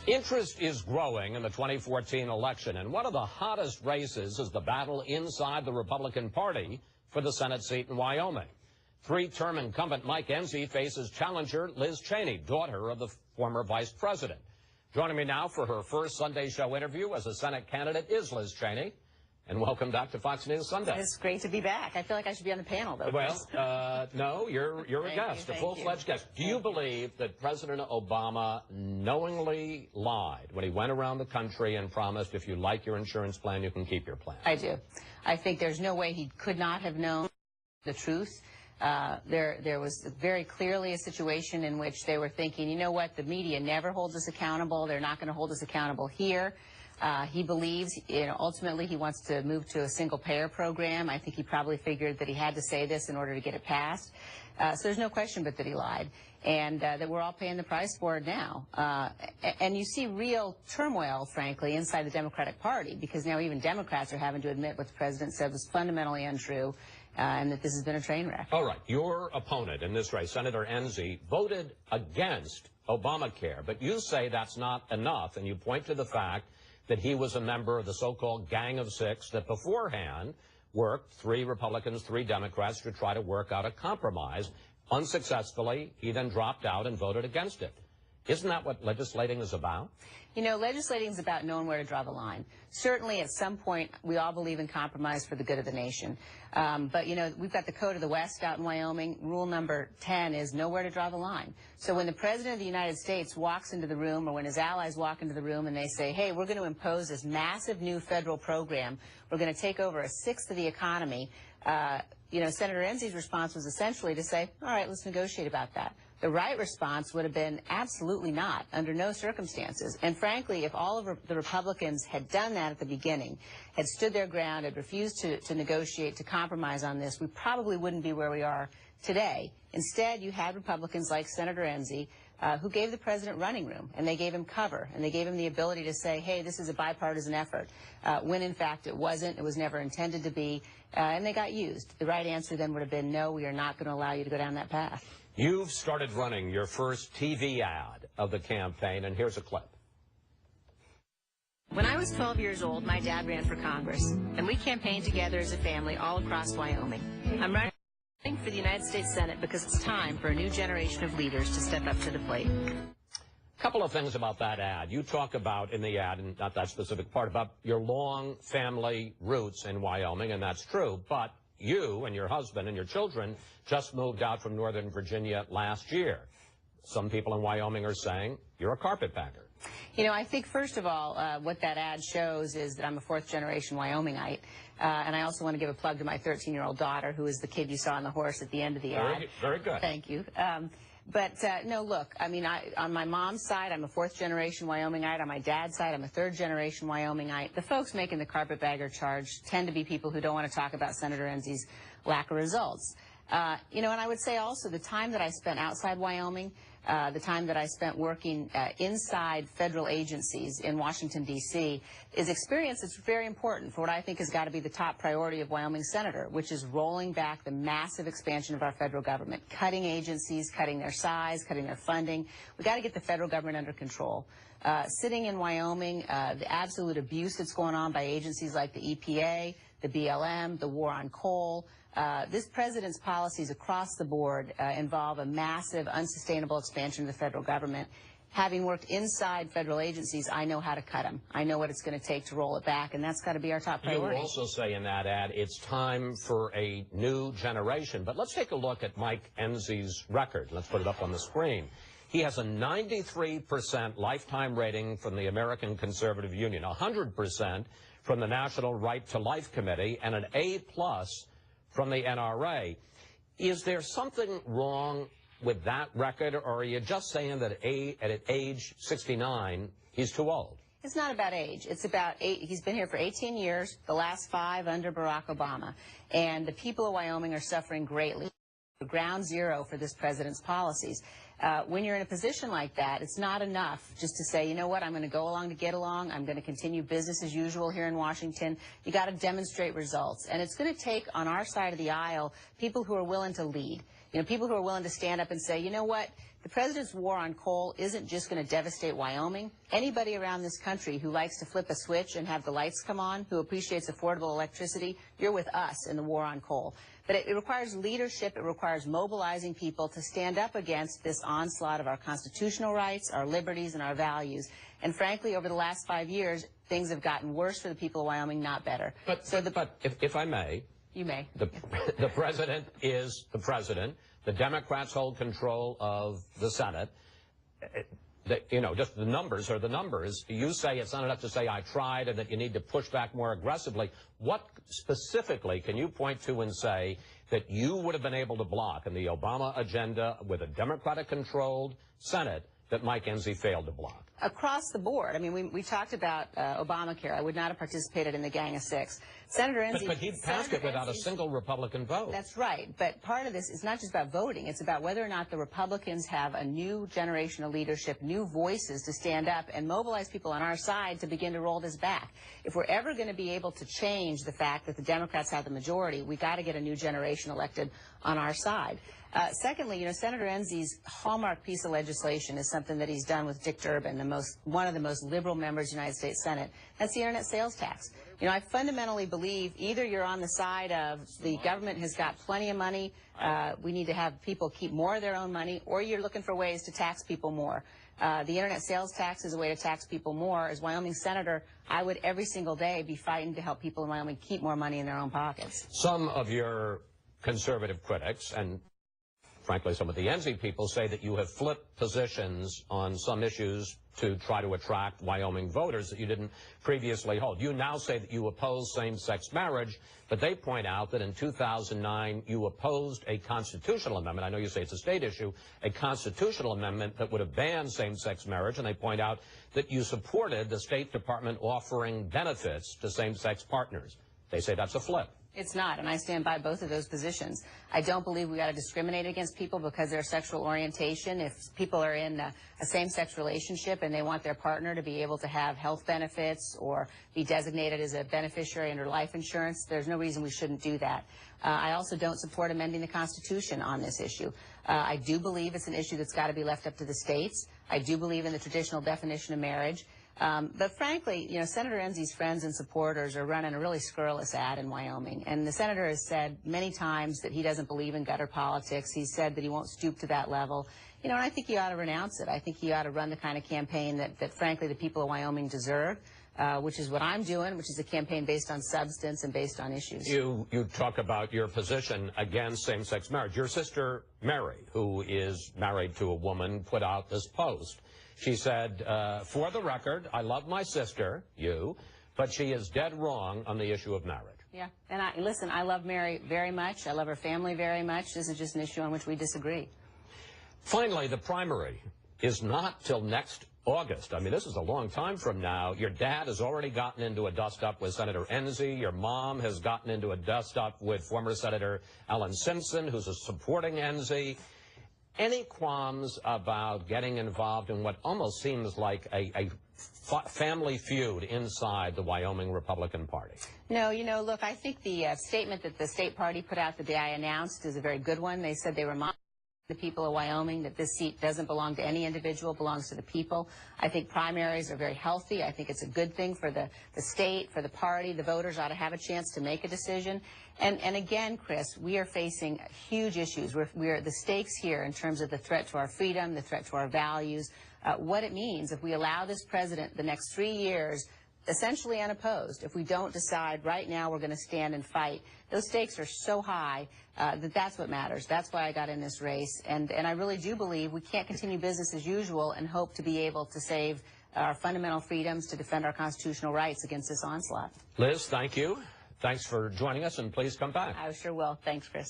Interest is growing in the 2014 election, and one of the hottest races is the battle inside the Republican Party for the Senate seat in Wyoming. Three-term incumbent Mike Enzi faces challenger Liz Cheney, daughter of the former vice president. Joining me now for her first Sunday show interview as a Senate candidate is Liz Cheney. And welcome back to Fox News Sunday. It's great to be back. I feel like I should be on the panel, though. Well, no, you're a guest, a full-fledged guest. Do you believe that President Obama knowingly lied when he went around the country and promised if you like your insurance plan, you can keep your plan? I do. I think there's no way he could not have known the truth. There was very clearly a situation in which they were thinking, you know what, the media never holds us accountable. They're not going to hold us accountable here. He believes, ultimately he wants to move to a single-payer program. I think he probably figured that he had to say this in order to get it passed. So there's no question but that he lied, and that we're all paying the price for it now. And you see real turmoil, frankly, inside the Democratic Party, because now even Democrats are having to admit what the president said was fundamentally untrue, and that this has been a train wreck. All right. Your opponent in this race, Senator Enzi, voted against Obamacare, but you say that's not enough, and you point to the fact that he was a member of the so-called Gang of Six that beforehand worked, 3 Republicans, 3 Democrats, to try to work out a compromise. Unsuccessfully, he then dropped out and voted against it. Isn't that what legislating is about? You know, legislating is about knowing where to draw the line. Certainly, at some point, we all believe in compromise for the good of the nation. But, we've got the Code of the West out in Wyoming. Rule number 10 is know where to draw the line. So when the President of the United States walks into the room, or when his allies walk into the room and they say, hey, we're going to impose this massive new federal program, we're going to take over a sixth of the economy, Senator Enzi's response was essentially to say, all right, let's negotiate about that. The right response would have been absolutely not, under no circumstances. And frankly, if all of the Republicans had done that at the beginning, had stood their ground, had refused to negotiate, to compromise on this, we probably wouldn't be where we are today. Instead, you had Republicans like Senator Enzi, who gave the president running room, and they gave him cover, and they gave him the ability to say, hey, this is a bipartisan effort, when in fact it wasn't, it was never intended to be, and they got used. The right answer then would have been, no, we are not going to allow you to go down that path. You've started running your first TV ad of the campaign, and here's a clip. When I was 12 years old, my dad ran for Congress, and we campaigned together as a family all across Wyoming. I'm running for the United States Senate because it's time for a new generation of leaders to step up to the plate. A couple of things about that ad. You talk about in the ad, and not that specific part, about your long family roots in Wyoming, and that's true, but you and your husband and your children just moved out from Northern Virginia last year. Some people in Wyoming are saying you're a carpetbagger. I think, first of all, what that ad shows is that I'm a fourth-generation Wyomingite. And I also want to give a plug to my 13-year-old daughter, who is the kid you saw on the horse at the end of the ad. Very good. Thank you. No, look, on my mom's side, I'm a fourth-generation Wyomingite. On my dad's side, I'm a third-generation Wyomingite. The folks making the carpetbagger charge tend to be people who don't want to talk about Senator Enzi's lack of results. And I would say also the time that I spent outside Wyoming, the time that I spent working inside federal agencies in Washington, D.C., is experience that's very important for what I think has got to be the top priority of Wyoming's senator, which is rolling back the massive expansion of our federal government, cutting agencies, cutting their size, cutting their funding. We've got to get the federal government under control. Sitting in Wyoming, the absolute abuse that's going on by agencies like the EPA, the BLM, the war on coal, this president's policies across the board involve a massive, unsustainable expansion of the federal government. Having worked inside federal agencies, I know how to cut them. I know what it's going to take to roll it back, and that's got to be our top priority. You also say in that ad, it's time for a new generation. But let's take a look at Mike Enzi's record. Let's put it up on the screen. He has a 93% lifetime rating from the American Conservative Union, 100% from the National Right to Life Committee, and an A+ from the NRA. Is there something wrong with that record, or are you just saying that at age 69, he's too old? It's not about age. It's about he's been here for 18 years, the last 5 under Barack Obama, and the people of Wyoming are suffering greatly. Ground zero for this president's policies. When you're in a position like that, it's not enough just to say, you know what, I'm going to go along to get along. I'm going to continue business as usual here in Washington. You got to demonstrate results. And it's going to take, on our side of the aisle, people who are willing to lead. People who are willing to stand up and say, you know what, The president's war on coal isn't just going to devastate Wyoming. Anybody around this country who likes to flip a switch and have the lights come on, who appreciates affordable electricity, you're with us in the war on coal. But it requires leadership. It requires mobilizing people to stand up against this onslaught of our constitutional rights, our liberties, and our values. And frankly, over the last 5 years, things have gotten worse for the people of Wyoming, not better. But if I may. You may. The president is the president. The Democrats hold control of the Senate. Just the numbers are the numbers. You say it's not enough to say I tried and that you need to push back more aggressively. What specifically can you point to and say that you would have been able to block in the Obama agenda with a Democratic-controlled Senate that Mike Enzi failed to block? Across the board. I mean, we talked about Obamacare. I would not have participated in the Gang of Six. Senator Enzi... But he'd passed it without a single Republican vote. That's right. But part of this is not just about voting. It's about whether or not the Republicans have a new generation of leadership, new voices to stand up and mobilize people on our side to begin to roll this back. If we're ever going to be able to change the fact that the Democrats have the majority, we got to get a new generation elected on our side. Secondly, Senator Enzi's hallmark piece of legislation is something that he's done with Dick Durbin, one of the most liberal members of the United States Senate. That's the internet sales tax. I fundamentally believe either you're on the side of the government has got plenty of money, we need to have people keep more of their own money, or you're looking for ways to tax people more. The internet sales tax is a way to tax people more. As Wyoming Senator, I would every single day be fighting to help people in Wyoming keep more money in their own pockets. Some of your conservative critics, and frankly, some of the Enzi people, say that you have flipped positions on some issues to try to attract Wyoming voters that you didn't previously hold. You now say that you oppose same-sex marriage, but they point out that in 2009 you opposed a constitutional amendment. I know you say it's a state issue, a constitutional amendment that would have banned same-sex marriage, and they point out that you supported the State Department offering benefits to same-sex partners. They say that's a flip. It's not, and I stand by both of those positions. I don't believe we got to discriminate against people because of their sexual orientation. If people are in a same-sex relationship and they want their partner to be able to have health benefits or be designated as a beneficiary under life insurance, there's no reason we shouldn't do that. I also don't support amending the Constitution on this issue. I do believe it's an issue that's got to be left up to the states. I do believe in the traditional definition of marriage. But frankly, Senator Enzi's friends and supporters are running a really scurrilous ad in Wyoming. And the senator has said many times that he doesn't believe in gutter politics. He's said that he won't stoop to that level. And I think he ought to renounce it. I think he ought to run the kind of campaign that frankly, the people of Wyoming deserve, which is what I'm doing, which is a campaign based on substance and based on issues. You talk about your position against same-sex marriage. Your sister, Mary, who is married to a woman, put out this post. She said, for the record, I love my sister, you, but she is dead wrong on the issue of marriage. Yeah, and listen, I love Mary very much. I love her family very much. This is just an issue on which we disagree. Finally, the primary is not till next August. I mean, this is a long time from now. Your dad has already gotten into a dust-up with Senator Enzi. Your mom has gotten into a dust-up with former Senator Ellen Simpson, who's supporting Enzi. Any qualms about getting involved in what almost seems like a family feud inside the Wyoming Republican Party? No, look, I think the statement that the state party put out the day I announced is a very good one. They said they remind the people of Wyoming that this seat doesn't belong to any individual, belongs to the people. I think primaries are very healthy. I think it's a good thing for the state, for the party. The voters ought to have a chance to make a decision. And again, Chris, we are facing huge issues. We're the stakes here in terms of the threat to our freedom, the threat to our values, what it means if we allow this president the next 3 years essentially unopposed. If we don't decide right now we're going to stand and fight, those stakes are so high that's what matters. That's why I got in this race. And I really do believe we can't continue business as usual and hope to be able to save our fundamental freedoms, to defend our constitutional rights against this onslaught. Liz, thank you. Thanks for joining us, and please come back. I sure will. Thanks, Chris.